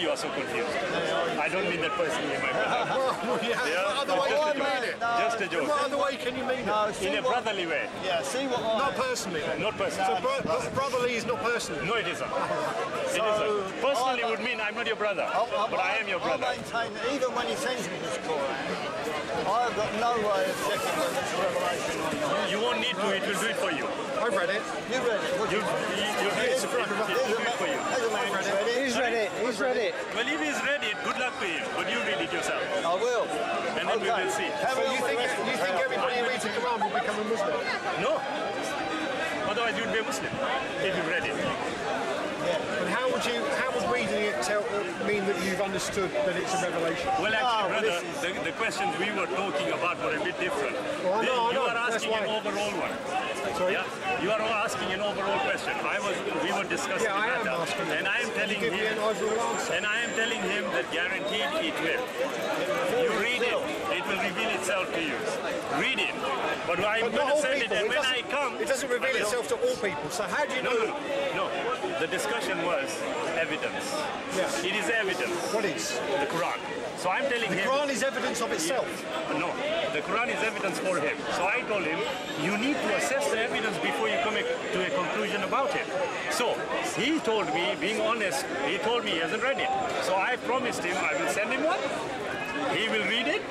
you are so confused. I don't mean that personally, my brother. What other way can you mean it? Just a joke. What other way can you mean it? In a brotherly way. Yeah, see what Not personally. Not personally. So brotherly is not personally. No, it isn't. It isn't. Personally would mean I'm not your brother, but I am your brother. I maintain that even when he sends me this Qur'an, I've got no way of checking whether it's a revelation or not. You won't need to, it will do it for you. I've read it. You read it? You read it, it will do it for you. There's a man who's read it. He's read it. He's read it. Well, if he's read it, good luck to him, but you read it yourself. I will. And then we will see. So you think everybody who reads the Quran will become a Muslim? No. Otherwise you'd be a Muslim, if you've read it. And how would reading it mean that you've understood that it's a revelation? Well, actually, brother, the questions we were talking about were a bit different. Well, You are asking an overall one. Sorry? Yeah? You are asking an overall question. We were discussing Yeah, I am that, asking. and I am telling Give me an overall answer. and I am telling him that guaranteed it will. You read it, it will reveal itself to you. Read it. But I'm But not going to all send it, people. and when I come... It doesn't reveal itself to all people. So how do you know? No. The discussion was evidence. Yeah. It is evidence. What is? The Quran. So I'm telling The him... Quran is evidence of itself. No, the Quran is evidence for him. So I told him, you need to assess the evidence before you come to a conclusion about it. So he told me, being honest, he told me he hasn't read it. So I promised him I will send him one. He will read it.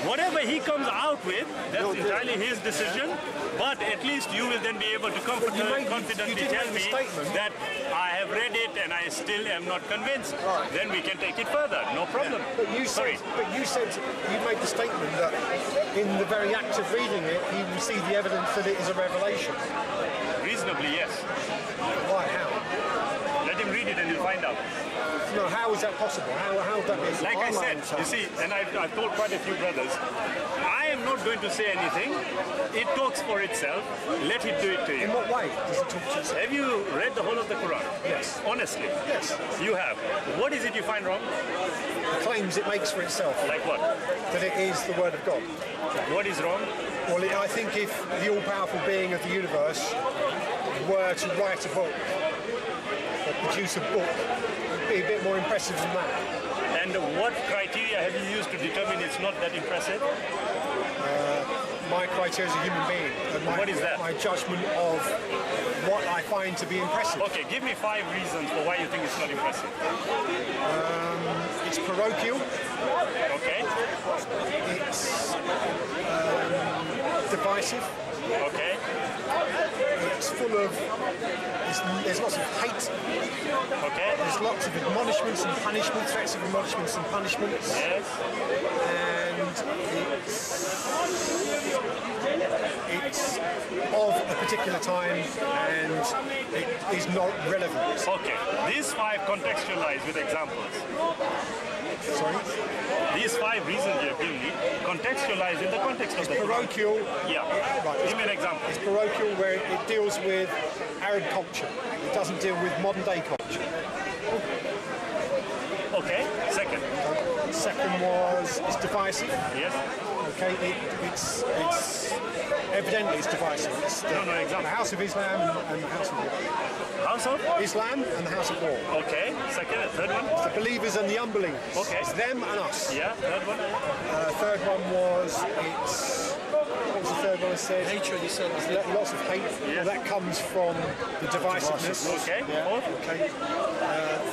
Whatever he comes out with, that's entirely his decision. But at least you will then be able to confidently tell me that I have read it and I still am not convinced. Right. Then we can take it further. No problem. But you said you made the statement that in the very act of reading it, he will see the evidence that it is a revelation. Reasonably, yes. Why? How? Let him read it and he'll find out. No, how is that possible? How would that be? Like I said, you see, and I've told quite a few brothers, I am not going to say anything. It talks for itself. Let it do it to you. In what way does it talk to itself? Have you read the whole of the Quran? Yes. Honestly? Yes. You have. What is it you find wrong? The claims it makes for itself. Like what? That it is the word of God. What is wrong? Well, I think if the all-powerful being of the universe were to write a book, or produce a book, it would be a bit more impressive than that. And what criteria have you used to determine it's not that impressive? My criteria as a human being, and What is that? my judgment of what I find to be impressive. Okay, give me 5 reasons for why you think it's not impressive. It's parochial. Okay? It's divisive. Okay? It's full of. There's lots of hate. Okay? There's lots of admonishments and punishments, threats of admonishments and punishments. Yes? And it's of a particular time and it is not relevant. Okay. These 5 contextualize with examples. Sorry? These 5 reasons you have given me contextualize in the context of the Quran. Parochial. Yeah. Right. Give me an example. It's parochial where it deals with Arab culture. It doesn't deal with modern day culture. Okay. Second. Second was it's divisive. Yes. Okay, it's evidently it's divisive. It's the Example. the House of Islam and the House of War. House of? Islam and the House of War. Okay. Second. Third one? The believers and the unbelievers. Okay. It's them and us. Yeah. Third one? Third one was it's. What was the third one I said? Hatred, you said. Lots of hate. Well, that comes from the divisiveness. Okay. Yeah. Fourth? Okay.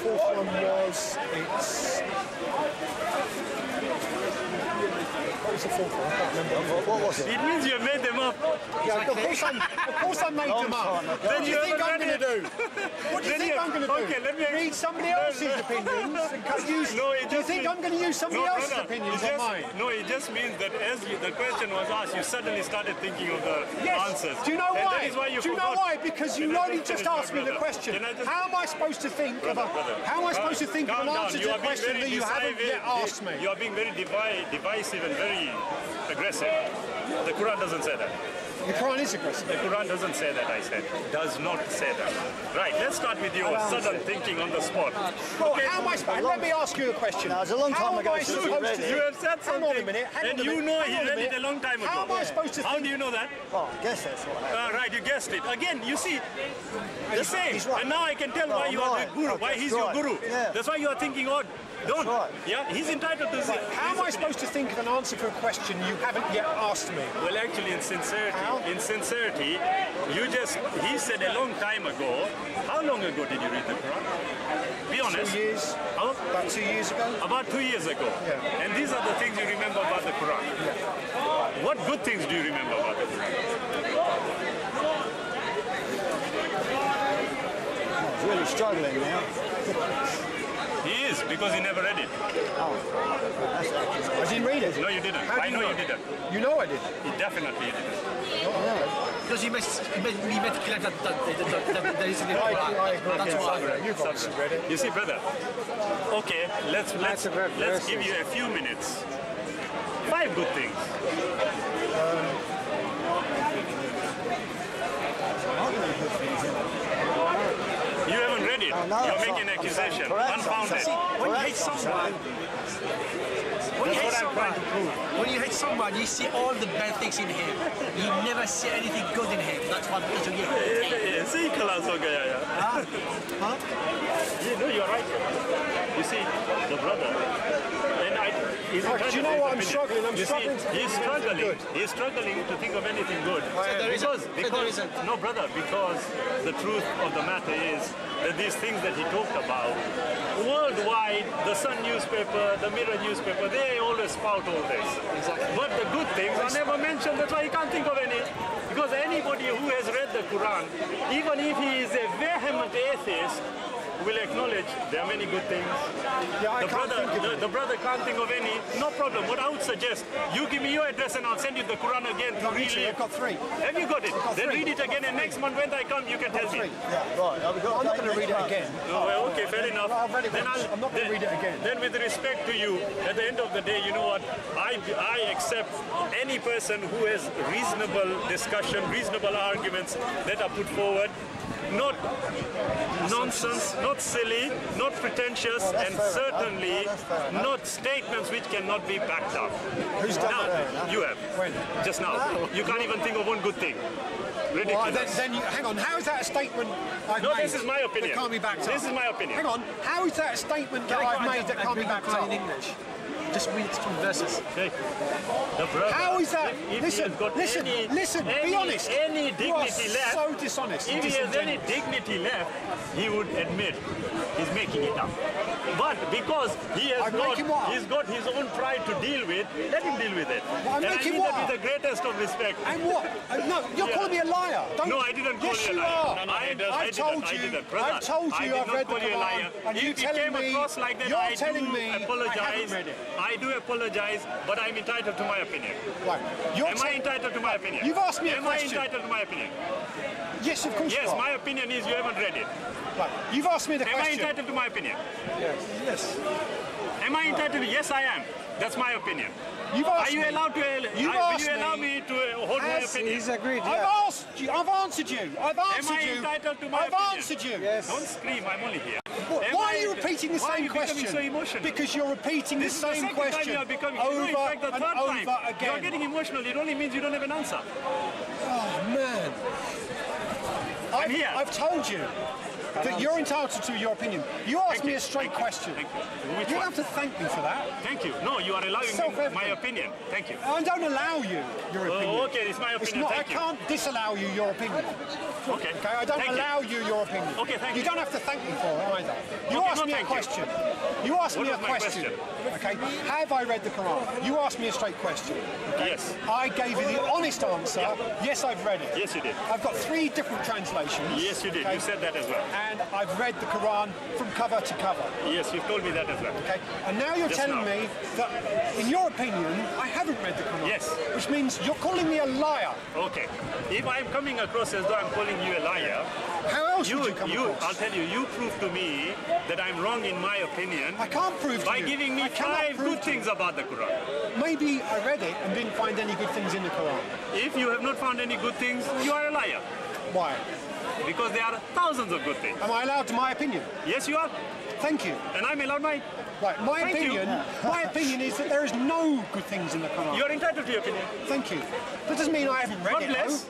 Fourth one was it's. What was the fourth one? I can't remember. What was it? It means you have made them up. Yeah, of course I made them up. What do you think I'm going to do? What do you think I'm going to do? Okay, let me read somebody else's opinions and use. No, it do you just think means- I'm going to use somebody else's brother, opinions it on just- mine? No, it just means that as the question was asked, you suddenly started thinking of the answers. Do you know And why? That is why you Do you know forgot. why? Because you Can I only just just finish, asked my me the brother? question. Can I just- How am I supposed to think of Brother. How am I supposed to think of Calm an down. answer You to are a being question very that you haven't decisive. yet asked me? You are being very divisive and very aggressive. The Quran doesn't say that. The Quran is aggressive. The Quran doesn't say that, I said. Does not say that. Right, let's start with your sudden thinking on the spot. Well, how am I supposed... Let me ask you a question. Now, it's a long time ago since you read it. You have said something, Hang on a minute. and you know he read it a long time ago. How am I supposed to How do you know that? Well, I guess that's what happened. Right, you guessed it. Again, you see, the same. He's right. And now I can tell why I'm you are right. the guru, why he's your guru. Yeah. That's why you are thinking odd. Don't. right. Yeah, he's entitled to say. How am I supposed to think of an answer for a question you haven't yet asked me? Well, actually, in sincerity, he said a long time ago. How long ago did you read the Quran? Be honest. 2 years. Huh? About 2 years ago. About 2 years ago. Yeah. And these are the things you remember about the Quran. Yeah. What good things do you remember about the Quran? He's really struggling now. He is, because he never read it. I didn't read it. No, you didn't. How do I you know know? you didn't. You know I did. He definitely didn't. Because he made it clear that there is a I agree. That's why. You've obviously read it. You see, brother. Okay, let's give you a few minutes. 5 good things. You haven't read it. no, You're that's making an not- accusation. correct. Unfounded. When you hate someone, when you hate someone, you see all the bad things in him. You never see anything good in him. That's what you get. See, class, okay, yeah. Yeah, no, you're right. You see, the brother, and he's Right, do you know what I'm struggling? I'm You see, struggling to think he's of anything struggling. good. He's struggling to think of anything good. there isn't. Because There isn't. no, brother, because the truth of the matter is that these things that he talked about, worldwide, the Sun newspaper, the Mirror newspaper, they always spout all this. Exactly. But the good things are never mentioned. That's why you can't think of any. Because anybody who has read the Quran, even if he is a vehement atheist, will acknowledge there are many good things. Yeah, I can't think of it. The brother can't think of any. No problem. What I would suggest, you give me your address and I'll send you the Quran again to Literally, I've got 3. Have you got it? got Then 3. read it again, and next month when I come, you can tell me. 3. Yeah. Right, I'm not going to read it again. Oh, well, okay, fair enough. Well, I've read it Then once. I'm not going to read it again. Then with respect to you, at the end of the day, you know what? I accept any person who has reasonable discussion, reasonable arguments that are put forward. Not nonsense, not silly, not pretentious, and certainly not statements which cannot be backed up. Who's done Now, that? you have. When? Just now. You can't even think of one good thing. Well, Ridiculous. then hang on, how is that a statement I've No, made this is my opinion. that can't be backed up? This is my opinion. Hang on, how is that a statement that I've made that can't be backed up? in English. Just read some verses. Okay. The brother, How is that? if he Listen, has got listen, be honest. Any You are dignity left, so dishonest. if and he has any disingenuous. dignity left, he would admit he's making it up. But because he has I'm making what up? he's got his own pride to deal with, let him deal with it. Well, I'm and I making mean what that up? with the greatest of respect. And what? No, you're Yeah. calling me a liar. Don't, No, I didn't call yes, you a you liar. are. No, no, I've told you. Brother, I've told I you did I've not read the call you a liar. Quran, and If you it telling came me across like that, you're I telling do me I apologize. haven't read it. I do apologize, but I'm entitled to my opinion. Right. You're Am I entitled to my opinion? You've asked me a Am question. I entitled to my opinion? Yes, of course Yes, you are. my opinion is you haven't read it. Right. You've asked me the Am I question. entitled to my opinion? Yes. Am I entitled to? Yes, I am. That's my opinion. You've Are asked you me. allowed to? You've Will asked you allow me. me to hold my Has- opinion? He's agreed, I've yeah. asked you. I've answered you. I've answered Am I you. entitled to my I've opinion? answered you. Don't scream. I'm only here. Am Why I- are you repeating the why are same you becoming question? so emotional? Because you're repeating This the is the same second time question you are becoming. over in fact, the and third over time. again. You're getting emotional. It only means you don't have an answer. Oh man! I'm here. I've told you that you're entitled to your opinion. You asked Thank me you. a straight Thank you. question. Thank you. Which You don't one? have to thank me for that. Thank you. No, you are allowing me Self-evident. my opinion. Thank you. I don't allow you your opinion. Oh, okay, it's my It's opinion. not. I Thank you. can't disallow you your opinion. Okay. Okay, I don't Thank you. allow you your opinion. Okay, thank You you. don't have to thank me for it either. You Okay, asked no, me a thank you. question. You asked What me a was my question. Okay, have I read the Quran? You asked me a straight question. Yes. I gave you the honest answer. Yes, I've read it. Yes, you did. I've got 3 different translations. Yes, you did. Okay? You said that as well. and I've read the Quran from cover to cover. Yes, you've told me that as well. Okay, and now you're Just telling now. me that, in your opinion, I haven't read the Quran. Yes. Which means you're calling me a liar. Okay. If I'm coming across as though I'm calling you a liar, How else would you come across? I'll tell you, you prove to me that I'm wrong in my opinion I can't prove by to you. giving me I cannot 5 prove good to you. things about the Quran. Maybe I read it and didn't find any good things in the Quran. If you have not found any good things, you are a liar. Why? Because there are thousands of good things. Am I allowed to my opinion? Yes, you are. Thank you. And I'm allowed mine. Right, my Thank you. opinion is that there is no good things in the Quran. You're entitled to your opinion. Thank you. That doesn't mean I haven't read God it. bless.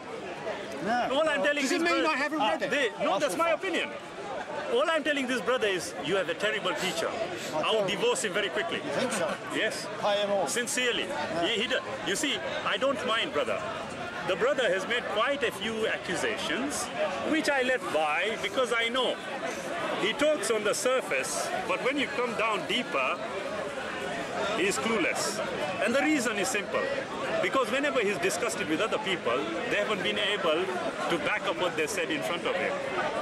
though. All I'm telling Does it this mean brother- I haven't read it? No, that's my opinion. All I'm telling this brother is, you have a terrible teacher. I will divorce him very quickly. You think so? Yes. Pay him off. Sincerely. You see, I don't mind, brother. The brother has made quite a few accusations, which I let by because I know he talks on the surface, but when you come down deeper, he is clueless. And the reason is simple. Because whenever he's discussed it with other people, they haven't been able to back up what they said in front of him.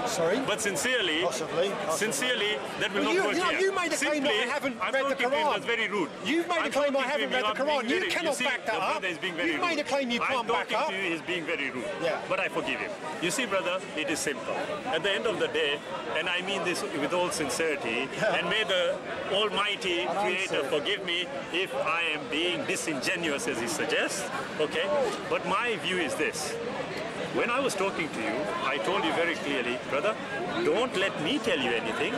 Sorry? But sincerely, Possibly. that will Well, not work here. you made a claim that I haven't I'm read the talking to him, Quran. that's very rude. You've made a I'm claim I talking to haven't him, read the you're Quran. being You very- cannot see, back that the up. brother is being very You've rude. made a claim you can't back I'm up. talking to you, he's being very rude. Yeah. But I forgive him. You see, brother, it is simple. At the end of the day, and I mean this with all sincerity, and may the Almighty Creator forgive me if I am being disingenuous as he suggests, okay? But my view is this. When I was talking to you, I told you very clearly, brother, don't let me tell you anything,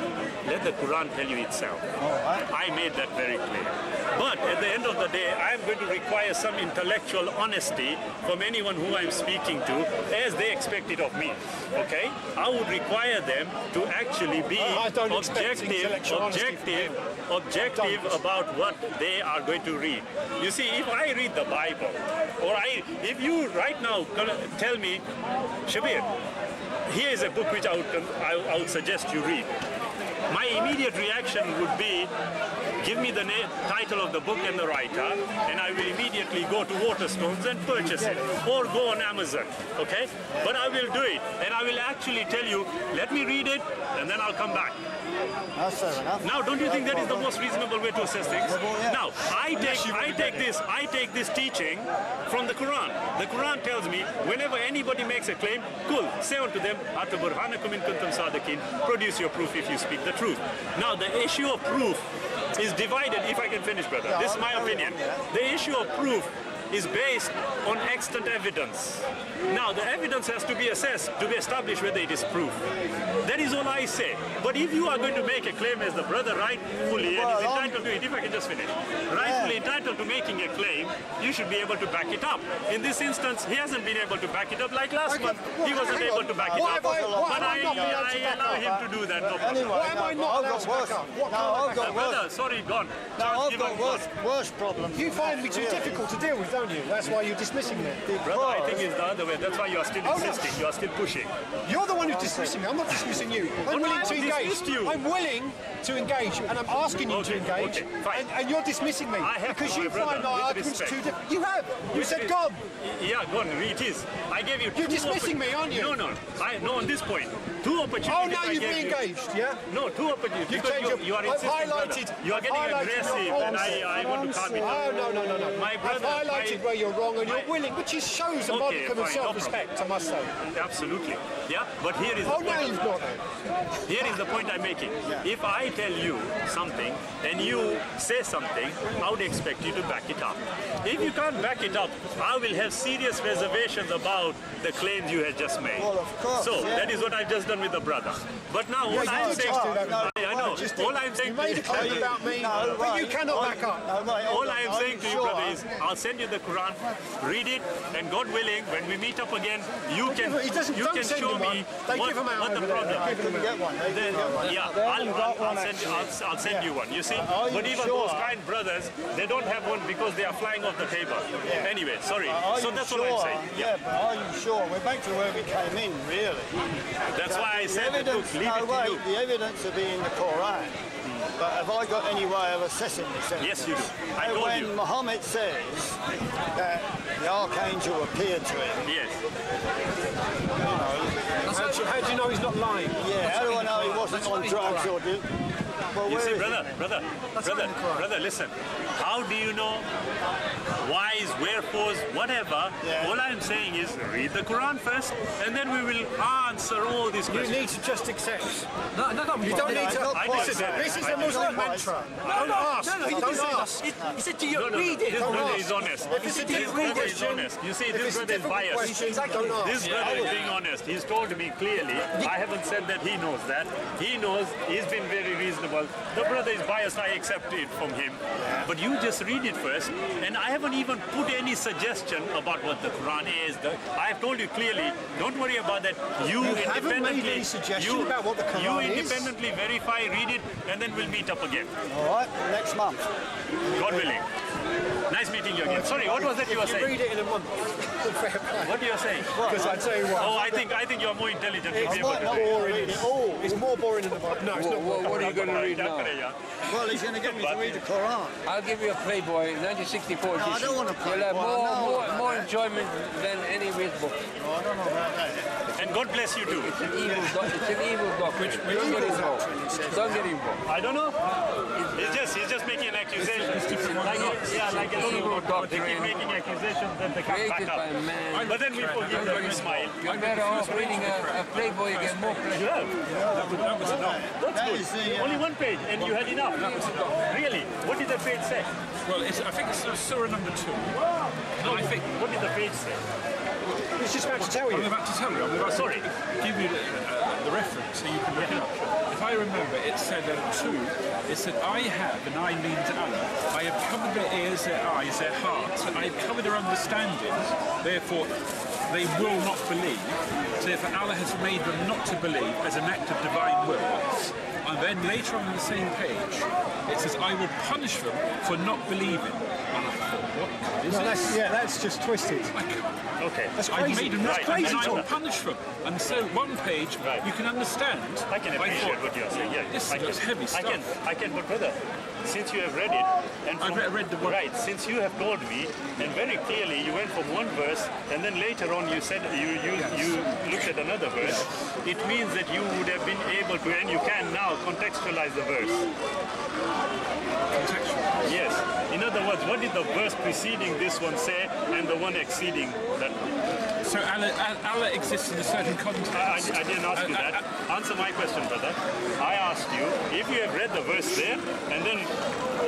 let the Quran tell you itself. I made that very clear. But at the end of the day, I am going to require some intellectual honesty from anyone who I'm speaking to, as they expect it of me. Okay? I would require them to actually be I don't expect intellectual honesty from objective about what they are going to read. You see, if I read the Bible, or if you right now tell me, Shabir, here is a book which I would suggest you read. My immediate reaction would be, give me the title of the book and the writer, and I will immediately go to Waterstones and purchase it, or go on Amazon, okay? But I will do it, and I will actually tell you, let me read it, and then I'll come back. That's fair enough. Now, don't you think that is the most reasonable way to assess things? Yeah. Now, I take this teaching from the Quran. The Quran tells me, whenever anybody makes a claim, cool, say unto them, "Atu burhanakum in kuntum sadiqin," produce your proof if you speak the truth. Now, the issue of proof is divided, if I can finish, brother. This is my opinion. The issue of proof is based on extant evidence. Now, the evidence has to be assessed to be established whether it is proof. That is all I say. But if you are going to make a claim as the brother rightfully and is entitled to it, if I can just finish, rightfully entitled to making a claim, you should be able to back it up. In this instance, he hasn't been able to back it up like last month. He wasn't hang able on. to back it Why up. have I But not been able to back allow up? him to do that. No problem. Anyway, Why am I not I've allowed got to back worse. up? What No, can't I I've back got up? worse. Brother, sorry, gone. No, Charles, I've give got him one. worse problems. You find me too Really. difficult to deal with, don't you? That's why you're dismissing me. Brother, I think it's the other way. That's why you are still Oh, no. insisting. You are still pushing. You're the one who's dismissing me. I'm not dismissing you. I'm no, willing I to haven't engage. dismissed you. I'm willing to engage, and I'm asking you to Okay, engage. okay, fine. And you're dismissing me I have because to, you my brother, find my with arguments respect. too difficult. You have. You said It- God. Yeah, go on, it is. I gave you You're two dismissing me, aren't you? No, on this point. Two opportunities. Oh, now I you've gave you. re-engaged, yeah? No, two opportunities. You've Because changed you are I've insisting, brother. highlighted. You are I've getting highlighted aggressive, your and faults. I want to calm it down. Oh, no. My brother, I've highlighted where you're wrong, and you're my- willing, which is shows a Okay, modicum of fine, no self-respect, I must say. Absolutely. Yeah, but here is Oh, the now point. you've got it. Here is the point I'm making. If I tell you something and you say something, I would expect you to back it up. If you can't back it up, I will have serious reservations about the claims you had just made. Well, of course, So yeah. that is what I've just done with the brother. But now Yeah, all you I'm did saying, just do that. I know. Just All I'm saying, You made a claim about me, No, but you right. cannot back up. No, right, all hold on. I am Are saying to you, sure? brother, is I'll send you the Quran, read it, and God willing, when we meet up again, you can Don't send show him one. me They what give them out the over there. problem. They give them Couldn't out. get one. They Then, couldn't get one. yeah, They haven't got one, I'll send you one. You see, Are you but even sure? those kind brothers, they don't have one because they are flying off the table. Anyway, sorry. Are So you that's sure? what I'm saying. Yeah, but are you sure? We're back to where we came in, really. That's why I The said that, look, evidence, leave no, it to wait, you. the evidence will be in the Qur'an. but have I got any way of assessing this? Yes, you do. I told when you. Muhammad says that the archangel appeared to him, Yes. How do you know he's not lying? yeah, how do I know he wasn't on drugs or did? Well, You where see, is brother, listen. How do you know whys, wherefores, whatever? Yeah. All I'm saying is read the Quran first, and then we will answer all these You questions. need to just accept. No, You don't need to. I didn't say that. This is I the didn't Muslim say that. mantra. No, Don't ask. he Don't didn't say ask. that. He said to you, No, read it. This brother is honest. If it's a This difficult brother is question, honest. You see, if this it's a brother is difficult biased. question, don't ask. This brother is being honest. He's told me clearly. I haven't said that he knows that. He knows. He's been very reasonable. The brother is biased. I accept it from him. But you just read it first. And I haven't even put any suggestion about what the Quran is. I have told you clearly. Don't worry about that. You haven't made any suggestion about what the Quran You is? independently verify, read it, and then we'll meet up again. All right, next month. God willing. Nice meeting you again. Sorry, what was that you were If you saying? read it in a month, fair play. What are you saying? Because I tell you what, Oh, I think you're more intelligent to be able to not do it. boring read it all. it's more boring than the Bible. No, it's not. What are you going to read now? Well, he's going to get me to read the Quran. I'll give you a Playboy 1964 No, I edition. don't want a You'll have Playboy, more enjoyment than any real book. No, I don't know about that. And God bless you too. It's an evil book. Don't get involved. Don't get involved. I don't know. He's just making an accusation. Like a Evil little they keep doctrine making accusations that they can't back created by up. man. But then we forgive them and smile. You're better off reading a Playboy, you get more pleasure. That's That is good. the, Only one page and you had enough. Really? What did the page say? Well, I think it's Surah number 2. No, I think. What did the page say? He's just about to tell I'm you. about to tell you. I'm about Sorry. to give you the reference so you can look it up. If I remember, it said 2. It said, I have, and I means Allah. I have covered their ears, their eyes, their hearts. I have covered their understanding. Therefore, they will not believe. So therefore, Allah has made them not to believe as an act of divine will. And then later on the same page, it says, I will punish them for not believing. And I thought, what is this? That's just twisted. I can't. Okay. That's I've crazy. made them Right, not and and I will talk. punish them. And so one page, Right. you can understand. I can appreciate what you're saying. Yeah, This I is can. heavy stuff. I can, but brother, since you have read it, and I've read the one. right, since you have told me, and very clearly you went from one verse, and then later on you said you looked at another verse. It means that you would have been able to, and you can now contextualize the verse. Yes. In other words, what did the verse preceding this one say, and the one exceeding that? So Allah exists in a certain context. I didn't ask you that. Answer my question, brother. I asked you, if you have read the verse there, and then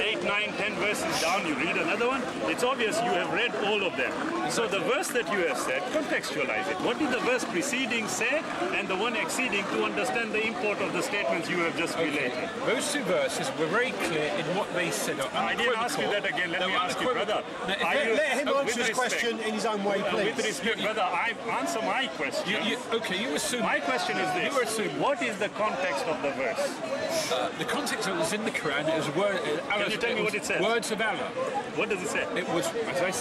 8, 9, 10 verses down, you read another one, it's obvious you have read all of them. So the verse that you have said, contextualize it. What did the verse preceding say, and the one exceeding, to understand the import of the statements you have just related? Those 2 verses were very clear in what they said. I didn't ask you that again. Let me ask you, brother. Let him answer his respect, question in his own way, please. With respect, brother, I answer my question. You assume. My question is this. You assume. What is the context of the verse? The context that was in the Quran is Can you tell me what it says? Words of Allah. What does it say? It was, as I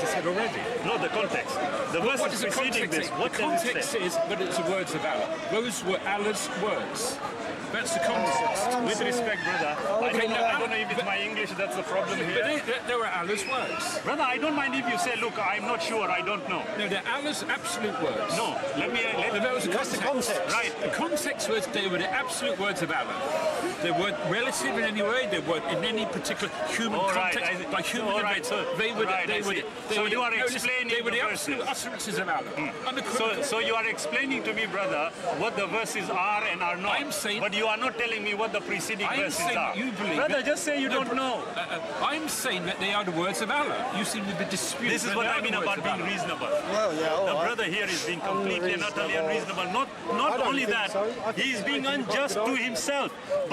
said already. No, the context. The verse What is is the preceding context? this. What The does it context say? is, but it's the words of Allah. Those were Allah's words. That's the context. With respect, brother, I Okay, don't know if it's my English that's the problem But here. they were Allah's words. Brother, I don't mind if you say, look, I'm not sure, I don't know. No, they're Allah's absolute words. No, let me... That was the context. Right. The context was they were the absolute words of Allah. They weren't relative in any way. They weren't in any particular human All right, context. By human all right, event. so- They were. right, I see. So you are explaining They were the the absolute verses. utterances of Allah. Unequivocal. So you are explaining to me, brother, what the verses are and are not. I'm saying- but you are not telling me what the preceding I'm verses saying are. you believe Brother, it. just say you don't know. I'm saying that they are the words of Allah. You seem to be disputing. This is what I mean about being reasonable. Well, yeah, all The right. brother here is being completely and utterly unreasonable. Not don't only think that, so. I think he is it's being making unjust to crocodile. himself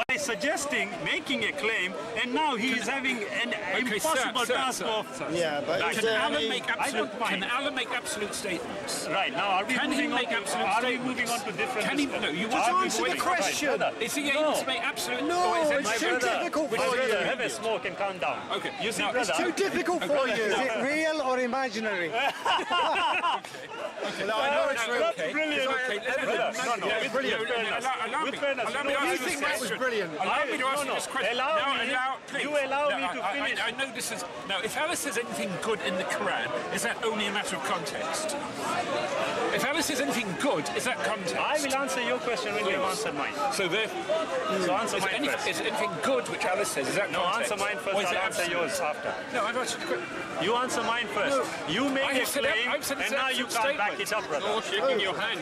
by suggesting, making a claim, and now he is having an impossible task of... Yeah, but Right. is Can there Allah any... make I absolute? don't mind. Can Allah make absolute statements? Right, now are we Can he moving on make to, absolute are we statements? moving on to different... Can he? No, you Are want to we answer moving- the question. Right, brother. Is he No. able to make absolute? No, or is it it's my too brother? difficult My for brother, you. have a smoke and calm down. Okay. You see, Now, brother. Too difficult for you. Is it real or imaginary? Okay. No, I know it's real. That's brilliant. Okay, Brother, no, with brilliant. fairness. Allow With me. fairness. Allow me You to know, ask You this think that was question. brilliant? Allow me to ask you this question. Please. You allow me to I finish. I know this is... Now, if Allah says anything good in the Quran, is that only a matter of context? If Allah says anything good, is that context? I will answer your question when you have answered mine. So there... So answer mine first. Is anything good which Allah says, is that No, context? answer mine first, Or is it I'll answer absolute? yours after. No, I've answered the question. You answer mine first. You I make a have said- claim, I've said and it's now an you absolute can't back statement. it up, brother. Oh, shaking your hand.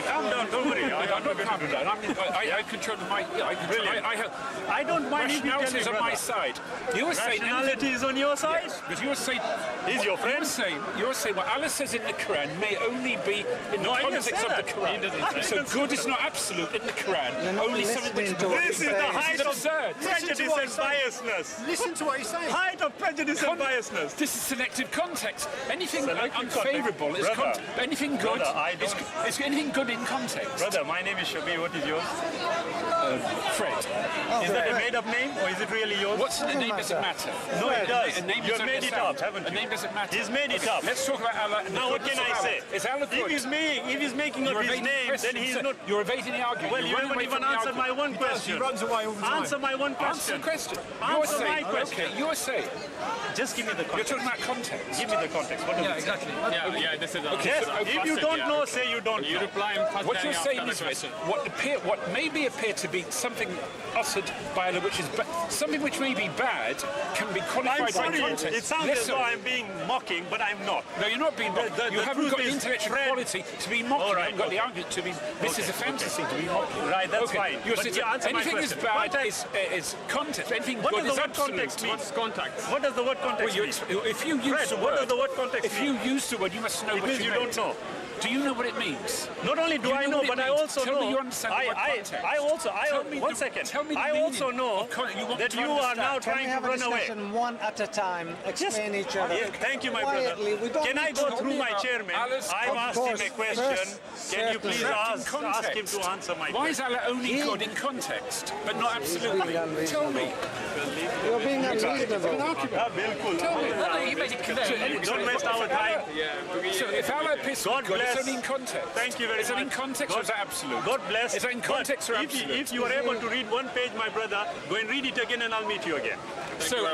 Calm down, don't worry. I'm not calm down. I control my... I control... I have... I don't mind if you tell me, Rationality is on my brother. side. You were saying... Rationality is on your side? Yes, but you were saying... He's your friend. You're saying what Allah says in the Quran may only be in No, the I didn't context say of the that. Quran. He doesn't say So that. good is not absolute in the Quran. not Only something which listening to what This is the height of absurd. prejudice and biasness. Listen to what he's saying. Height of prejudice and biasness. This is selective context. Anything Selective unfavourable is Brother. anything good. Brother, I is anything good in context. Brother, my name is Shabir. What is yours? Fred. Is that a made-up name or is it really yours? What's the name? Doesn't matter. No, it does. A name You've doesn't made it sound. up, haven't A you? name doesn't matter. He's made it up. Let's talk about Allah. And the Now what goodness can of I Allah. say? Is Allah good? If he's making up You're his evading the name, question, then he's sir. not... You're evading the argument. Well, You're you running haven't away even from the answered my argument. one question. He runs away all the time. Answer my one Answer question. the question. Answer my question. Okay, you're saying. Just give me the You're context. talking about context. Give me the context. What does it say? exactly. Yeah, this is Yes, if you don't know, say you don't You know. reply and pass What you're down saying after is the this, question. what maybe appear to be something uttered by Allah, which is something which may be bad, can be I'm qualified by sorry, context. it sounds as Listen. though I'm being mocking, but I'm not. No, you're not being mocked. You the haven't truth got the is, intellectual Fred- quality to be mocked. All right, You haven't got the okay. argument to be. This is a fantasy to be mocked. Right, that's Okay, fine. You're But saying you answer my anything is question. bad is context. Anything What good does is the word absolute. context mean? What's contact? What does the word context Well, mean? if you use Fred, the what word, does the word context if mean? you use the word, you must know It what means you meant. don't know. Do you know what it means? Not only do You I know know, what it but I means. also Tell know. me you understand the word context. Tell me One the- second. tell me the I also meaning know of you want that to you are now understand. Can we trying to have a run away. discussion one at a time? Explain each other. Yeah, thank you, my quietly. We brother. don't Can I need go to- through my about chairman? Allah's- I've Of asked him course. a question. First, Can you please certainly. ask him to answer my Why is question? Allah only good in context, but not absolutely? being unreasonable. Tell me. You're being unreasonable. Ah, bilkul. Tell me. Don't waste our time. So if Allah appears to be God good, it's bless. only in context. Thank you very Is it in much. context or is that absolute? God bless. Is that in context or But absolute? if you are able to read one page, my brother, go and read it again and I'll meet you again. So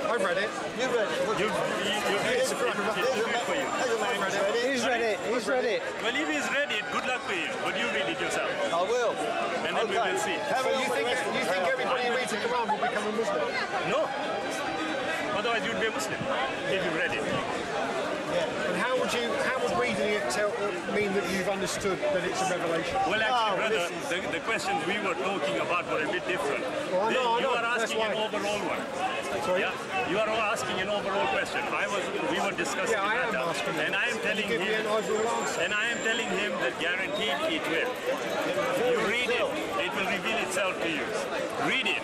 I've read it. You read it. What You've read it. It's good for you. There's a man who's read it. He's read it. He's read it. Well, if he's read it, good luck to him. But you read it yourself. I will. And then we will see. Have So a you look think at the rest of it. everybody who reads the Quran will become a Muslim? No. Otherwise, you'd be a Muslim if you read it. And how would reading it mean that you've understood that it's a revelation? Well, actually, brother, the questions we were talking about were a bit different. Well, I know, You are that's asking an why. overall one. Sorry? Yeah, you are asking an overall question. We were discussing Yeah, I the am matter, asking it. and I am telling Give me an him, overall answer. and I am telling him that guaranteed it will. You read it, it will reveal itself to you. Read it.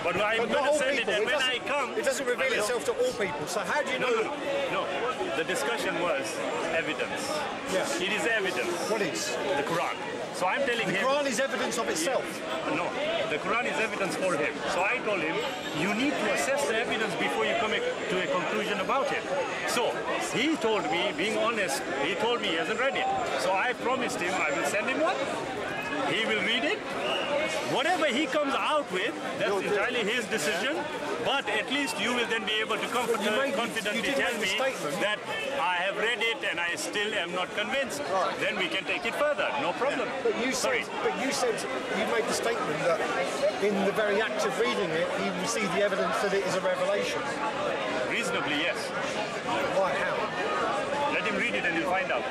But I'm But not going to all send it, people. and when I come, It doesn't reveal I will. itself to all people. So how do you know? No. The discussion was evidence. Yes. It is evidence. What is? The Quran. So I'm telling The him. Quran is evidence of itself. No, the Quran is evidence for him. So I told him, you need to assess the evidence before you come to a conclusion about it. So he told me, being honest, he told me he hasn't read it. So I promised him I will send him one. He will read it. Whatever he comes out with, that's entirely his decision. But at least you will then be able to confidently did tell make the me statement. that I have read it and I still am not convinced. Then we can take it further. No problem. But you said you made the statement that in the very act of reading it, he received the evidence that it is a revelation. Reasonably, yes. Why? How? Let him read it and he'll find out.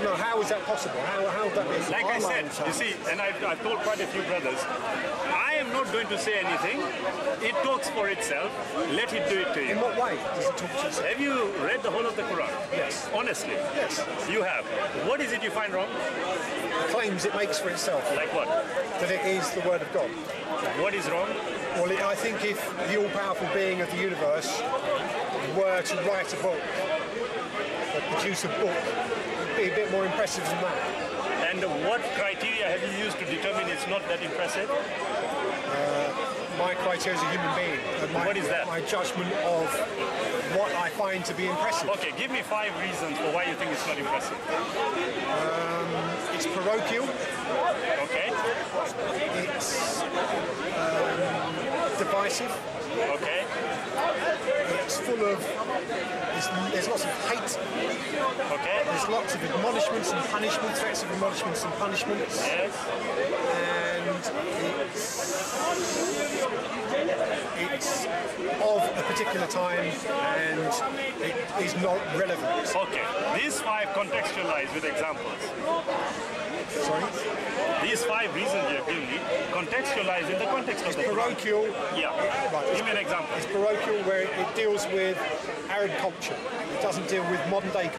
No, how is that possible? How would that be? Like I said, you see, and I've told quite a few brothers, I am not going to say anything. It talks for itself. Let it do it to In you. what way does it talk to itself? Have you read the whole of the Quran? Yes. Honestly? Yes. You have. What is it you find wrong? Claims it makes for itself Like what? that it is the word of God. What is wrong? Well, I think if the all-powerful being of the universe were to write a book, or produce a book, it'd be a bit more impressive than that. And what criteria have you used to determine it's not that impressive? My criteria as a human being, and What is that? my judgment of what I find to be impressive. Okay, give me 5 reasons for why you think it's not impressive. It's parochial. Okay? It's divisive. Okay? It's full of. There's lots of hate. Okay? There's lots of admonishments and punishments, threats of admonishments and punishments, Yes? and it's of a particular time, and it is not relevant. Okay. These 5 contextualize with examples. Sorry. These 5 reasons you have given me contextualize in the context of the Quran. Parochial. Yeah. Right. Give me an example. It's parochial where it deals with Arab culture. It doesn't deal with modern day